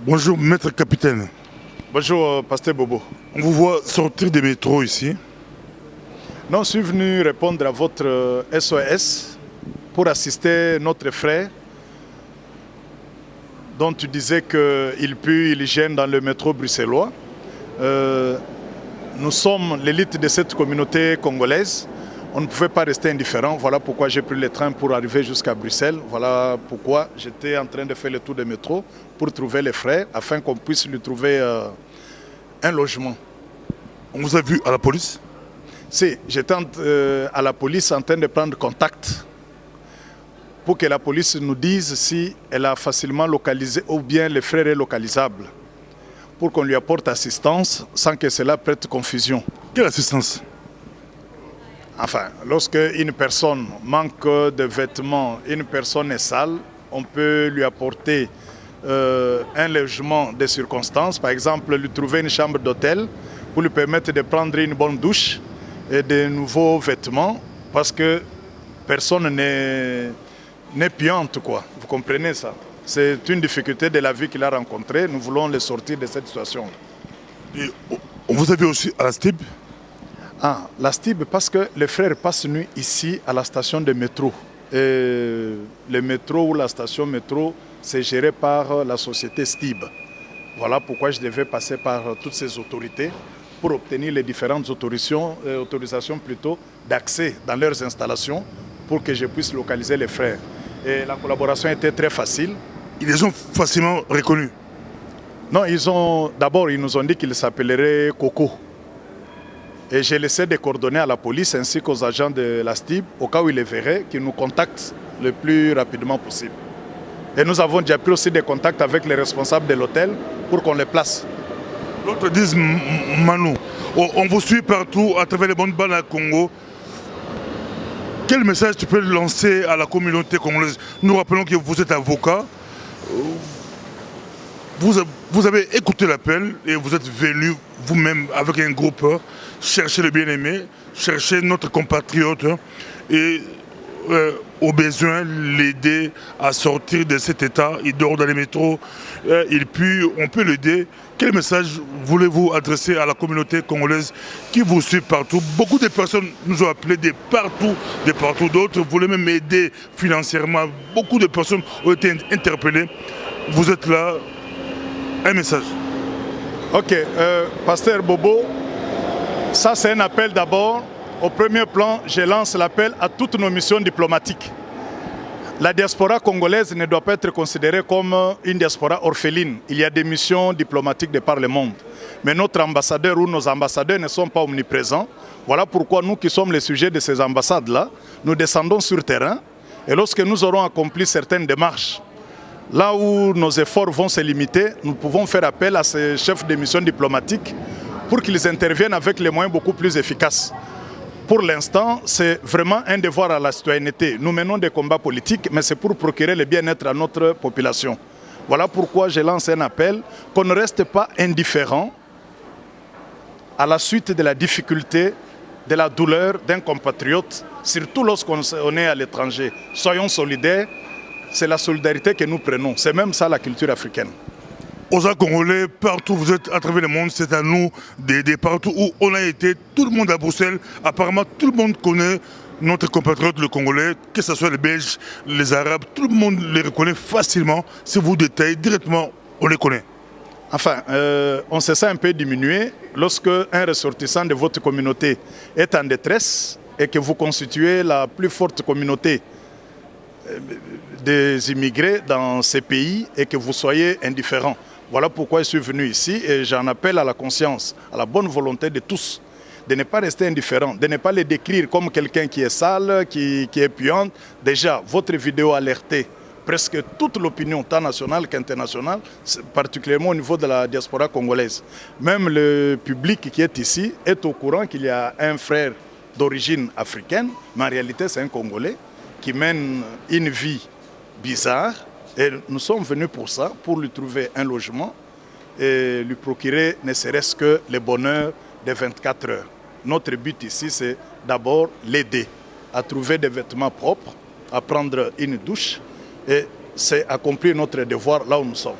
Bonjour, maître capitaine. Bonjour, pasteur Bobo. On vous voit sortir des métros ici. Non, je suis venu répondre à votre SOS pour assister notre frère dont tu disais qu'il pue, il gêne dans le métro bruxellois. Nous sommes l'élite de cette communauté congolaise. On ne pouvait pas rester indifférent. Voilà pourquoi j'ai pris le train pour arriver jusqu'à Bruxelles. Voilà pourquoi j'étais en train de faire le tour des métros pour trouver les frères afin qu'on puisse lui trouver un logement. On vous a vu à la police? Si, j'étais à la police en train de prendre contact pour que la police nous dise si elle a facilement localisé ou bien le frère est localisable, pour qu'on lui apporte assistance sans que cela prête confusion. Quelle assistance? Enfin, lorsque une personne manque de vêtements, une personne est sale, on peut lui apporter un logement de circonstances, par exemple lui trouver une chambre d'hôtel pour lui permettre de prendre une bonne douche et de nouveaux vêtements, parce que personne n'est puante, quoi. Vous comprenez ça? C'est une difficulté de la vie qu'il a rencontrée. Nous voulons le sortir de cette situation. Et on vous a vu aussi à la STIB? Ah, la STIB, parce que les frères passent nuit ici à la station de métro. Et le métro ou la station métro, c'est géré par la société STIB. Voilà pourquoi je devais passer par toutes ces autorités pour obtenir les différentes autorisations d'accès dans leurs installations pour que je puisse localiser les frères. Et la collaboration était très facile. Ils les ont facilement reconnus? Non, d'abord ils nous ont dit qu'ils s'appelleraient Coco. Et j'ai laissé des coordonnées à la police ainsi qu'aux agents de la STIB, au cas où ils les verraient, qu'ils nous contactent le plus rapidement possible. Et nous avons déjà pris aussi des contacts avec les responsables de l'hôtel pour qu'on les place. L'autre disent Manu, on vous suit partout à travers les bandes balles à Congo. Quel message tu peux lancer à la communauté congolaise? Nous rappelons que vous êtes avocat. Vous avez écouté l'appel et vous êtes venu vous-même avec un groupe chercher le bien-aimé, chercher notre compatriote et au besoin l'aider à sortir de cet état. Il dort dans les métros, il pue, on peut l'aider. Quel message voulez-vous adresser à la communauté congolaise qui vous suit partout? Beaucoup de personnes nous ont appelés de partout. D'autres voulaient même aider financièrement. Beaucoup de personnes ont été interpellées. Vous êtes là. Un message. Ok, pasteur Bobo, ça c'est un appel d'abord. Au premier plan, je lance l'appel à toutes nos missions diplomatiques. La diaspora congolaise ne doit pas être considérée comme une diaspora orpheline. Il y a des missions diplomatiques de par le monde. Mais notre ambassadeur ou nos ambassadeurs ne sont pas omniprésents. Voilà pourquoi nous qui sommes les sujets de ces ambassades-là, nous descendons sur terrain. Et lorsque nous aurons accompli certaines démarches, là où nos efforts vont se limiter, nous pouvons faire appel à ces chefs de mission diplomatiques pour qu'ils interviennent avec les moyens beaucoup plus efficaces. Pour l'instant, c'est vraiment un devoir à la citoyenneté. Nous menons des combats politiques, mais c'est pour procurer le bien-être à notre population. Voilà pourquoi je lance un appel qu'on ne reste pas indifférent à la suite de la difficulté, de la douleur d'un compatriote, surtout lorsqu'on est à l'étranger. Soyons solidaires, c'est la solidarité que nous prenons. C'est même ça la culture africaine. Aux Congolais, partout où vous êtes à travers le monde, c'est à nous d'aider. Partout où on a été, tout le monde à Bruxelles, apparemment tout le monde connaît notre compatriote le Congolais, que ce soit les Belges, les Arabes, tout le monde les reconnaît facilement. Si vous détaillez directement, on les connaît. Enfin, on se sent un peu diminué lorsque un ressortissant de votre communauté est en détresse et que vous constituez la plus forte communauté des immigrés dans ces pays et que vous soyez indifférents. Voilà pourquoi je suis venu ici et j'en appelle à la conscience, à la bonne volonté de tous, de ne pas rester indifférents, de ne pas les décrire comme quelqu'un qui est sale, qui est puant. Déjà, votre vidéo a alerté presque toute l'opinion, tant nationale qu'internationale, particulièrement au niveau de la diaspora congolaise. Même le public qui est ici est au courant qu'il y a un frère d'origine africaine, mais en réalité c'est un Congolais qui mène une vie bizarre. Et nous sommes venus pour ça, pour lui trouver un logement et lui procurer ne serait-ce que le bonheur de 24 heures. Notre but ici, c'est d'abord l'aider à trouver des vêtements propres, à prendre une douche et c'est accomplir notre devoir là où nous sommes.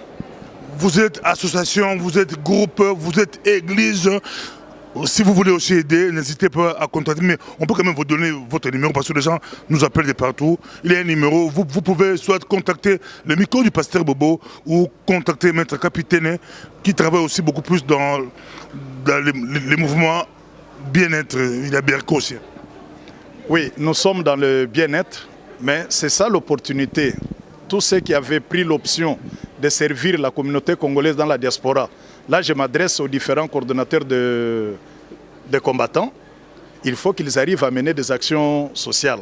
vous êtes association, vous êtes groupe, vous êtes église. Si vous voulez aussi aider, n'hésitez pas à contacter, mais on peut quand même vous donner votre numéro parce que les gens nous appellent de partout. Il y a un numéro, vous pouvez soit contacter le micro du pasteur Bobo ou contacter Maître Capitaine qui travaille aussi beaucoup plus dans les mouvements bien-être. Il y a Berco aussi. Oui, nous sommes dans le bien-être, mais c'est ça l'opportunité. Tous ceux qui avaient pris l'option de servir la communauté congolaise dans la diaspora, là je m'adresse aux différents coordonnateurs de combattants, il faut qu'ils arrivent à mener des actions sociales.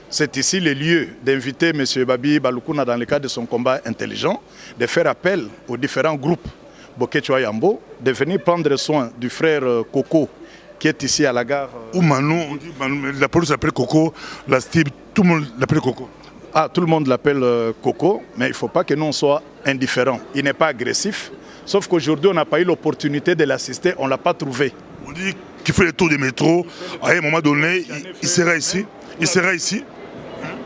C'est ici le lieu d'inviter M. Babi Balukuna dans le cadre de son combat intelligent, de faire appel aux différents groupes Bokechwa Yambo, de venir prendre soin du frère Coco qui est ici à la gare. Ou Manon, on dit Manon, la police l'appelle Coco, la STIB, tout le monde l'appelle Coco. Ah, tout le monde l'appelle Coco, mais il ne faut pas que nous on soit indifférents. Il n'est pas agressif, sauf qu'aujourd'hui on n'a pas eu l'opportunité de l'assister, on ne l'a pas trouvé. On dit qu'il fait le tour du métro, à un moment donné, il sera ici. Il sera ici.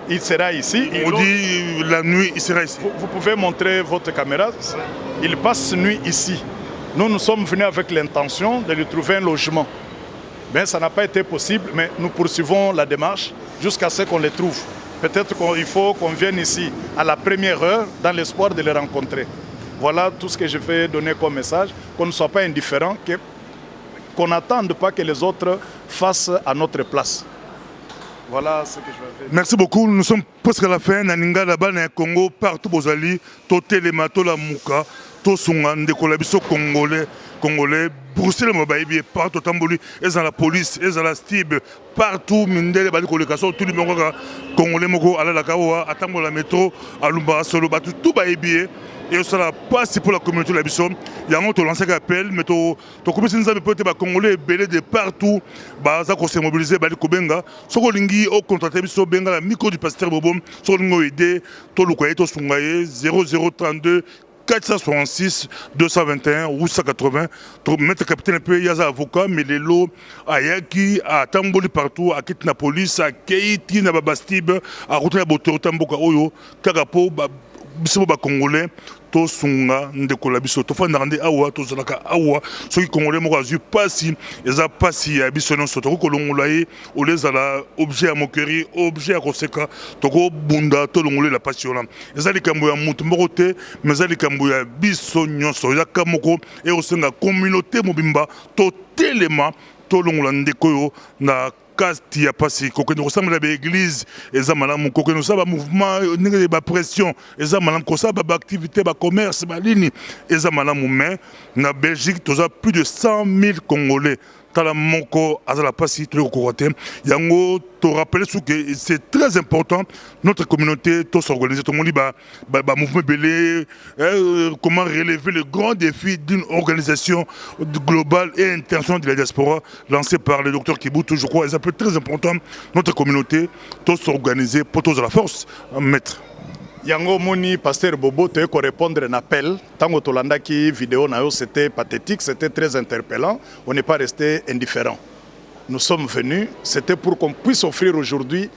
Il sera ici. On dit la nuit, il sera ici. Vous pouvez montrer votre caméra. Il passe nuit ici. Nous sommes venus avec l'intention de lui trouver un logement. Mais ça n'a pas été possible, mais nous poursuivons la démarche jusqu'à ce qu'on les trouve. Peut-être qu'il faut qu'on vienne ici à la première heure dans l'espoir de les rencontrer. Voilà tout ce que je vais donner comme message, qu'on ne soit pas indifférent, qu'on n'attende pas que les autres fassent à notre place. Voilà ce que je vais faire. Merci beaucoup. Nous sommes presque à la fin. Naninga là-bas, dans le Congo, partout Bozali, Totelema, Tolamouka, Tosunga, Ndekolabiso Congolais, Bruxelles, Mabaïbi, partout Tamboli, et dans la police, et dans la STIB, partout, Mindele, Bali Kolekaso, tout le monde Congolais, Moko, Ala Lakawa, Atambo la métro, Alumba, Solo, tout Baïbi. Et ça n'a pas si pour la communauté de la Bisson. Il y a un autre lancé appel, mais tu communauté de Congolais belé de partout, ça s'est mobilisé, Kobenga. Ce qu'on lingi au contrat Bisson Benga, la micro du pasteur Bobom, ce qu'on lingo aidé, Tolukaye, Tosungaye, 0032 466 221 ou 180. Maître capitaine peu yaza avocat, mais les lots à Yaki, à Tamboli partout, à Kit na police, à Keiti na Babastib, à Route na Boto Tamboka Oyo, Kagapo, biso ba Congolais to sunga ndekola biso to fanda rande awa to zalaka awa soki Congolais moko azu pasi eza pasi ya biso non soto ko longola ye olezala objet ya moquerie objet ya koseka to ko bunda to longola la passion eza likambo ya mutu moko te mais eza likambo ya biso nyonso eza kamoko e osenga communauté mobimba to telema to longola ndekoyo na Kasti ya pasi kokeno kosambela ba église eza malamu kokeno sa ba mouvement ndenge ba pression eza malamu kosaba ba activité ba commerce ba ligne eza malamu mais na Belgique toza plus de 100 000 Congolais tala moko azala pasi to kokote yango to rappeler que c'est très important notre communauté to s'organiser tout le monde ba mouvement belé comment relever le grand défi d'une organisation globale et internationale de la diaspora lancée par le docteur Kibutu. Je crois c'est un peu très important notre communauté to s'organiser pour tous la force maître. Yango moni pasteur Bobo te ko répondre à un appel. Tango tolanda ki vidéo na yo c'était pathétique, c'était très interpellant. On n'est pas resté indifférent. Nous sommes venus, c'était pour qu'on puisse offrir aujourd'hui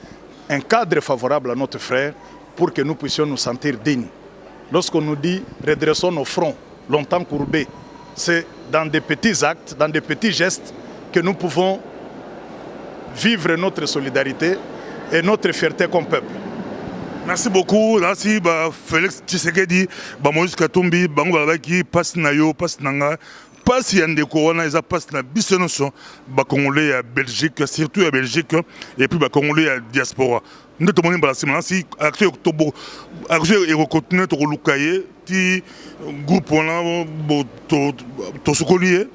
un cadre favorable à notre frère pour que nous puissions nous sentir dignes. Lorsqu'on nous dit redressons nos fronts longtemps courbés, c'est dans des petits actes, dans des petits gestes que nous pouvons vivre notre solidarité et notre fierté comme peuple. Merci beaucoup. Merci Félix Tshisekedi, Moïse Katumbi, Bango Balabaki, passe na yo, passe nanga, passe yande corona, ils passe na bisonso, Congolais à Belgique, surtout à Belgique, et puis Congolais à diaspora. Nous te montrons la si action octobre, action et continuer to lukaye, ti groupe on a to sokolier.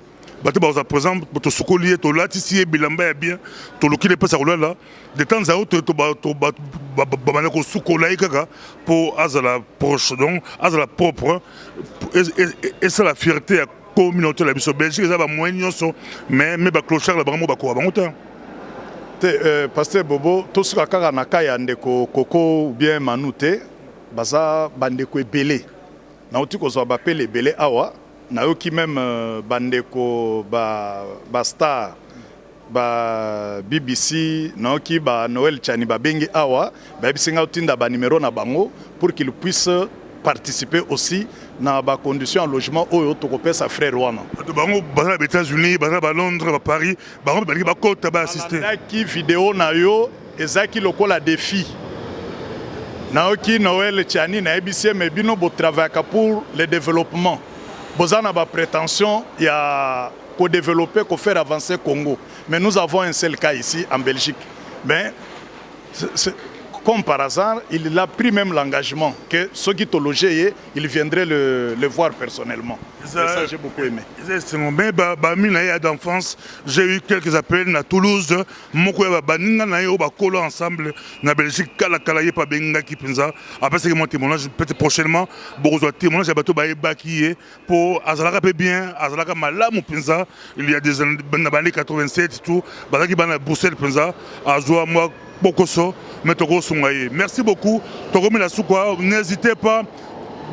Par exemple, tu sokolier, tu là, ici, bilamba est bien, tu le qui pas ça là. De temps à autre, tu sokolaye kaka pour azala proche, donc azala propre, et c'est la fierté à communauté la biso Belgique, ça va moins nyonso, mais clochard la vraiment ba ko ba Pasteur Bobo, tout ce kaka na kaya ndeko Koko ou bien Manute, baza bandeko ebele. Na uti ko zo ba pele ebele awa. Naoki même bandeko ba star ba BBC naoki ba Noël Chani ba bengi awa ba bisinga utinda ba numéro na bango pour qu'il puisse participer aussi dans les conditions en logement où sa frère Rwanda. Les États-Unis, Londres, Paris, assister. Qui vidéo na yo ezaki lokola défi. Naoki Noël Tchani na EBC mais bino bo travailler pour le développement. Bozana ba prétention il y a pour développer, pour faire avancer Congo. Mais nous avons un seul cas ici en Belgique. Mais comme par hasard, il a pris même l'engagement que ceux qui t'ont logé, il viendrait le voir personnellement. Ça, j'ai beaucoup aimé. D'enfance, j'ai eu quelques appels à Toulouse. Ensemble, na Belgique, après c'est mon témoignage, peut-être prochainement, beaucoup de témoignages à bateau pour Azalaka bien, Azalaka Malam Pinza, il y a des années 87 tout, Bazaki Bana Bruxelles Pinza, Azwa moi Bokoso, Metoko Sungaye. Merci beaucoup, Togomi la Soukwa, n'hésitez pas.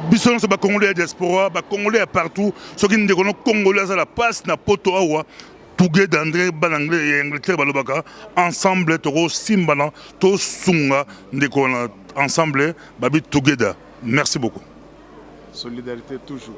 Bisson c'est Congolais diaspora, Congolais partout, ceux qui ne connaissent Congolais à la passe na poto awa. Together André Bananglais et Angleterre Balobaka ensemble Toro Simbana to Sunga ndekona ensemble babi together. Merci beaucoup. Solidarité toujours.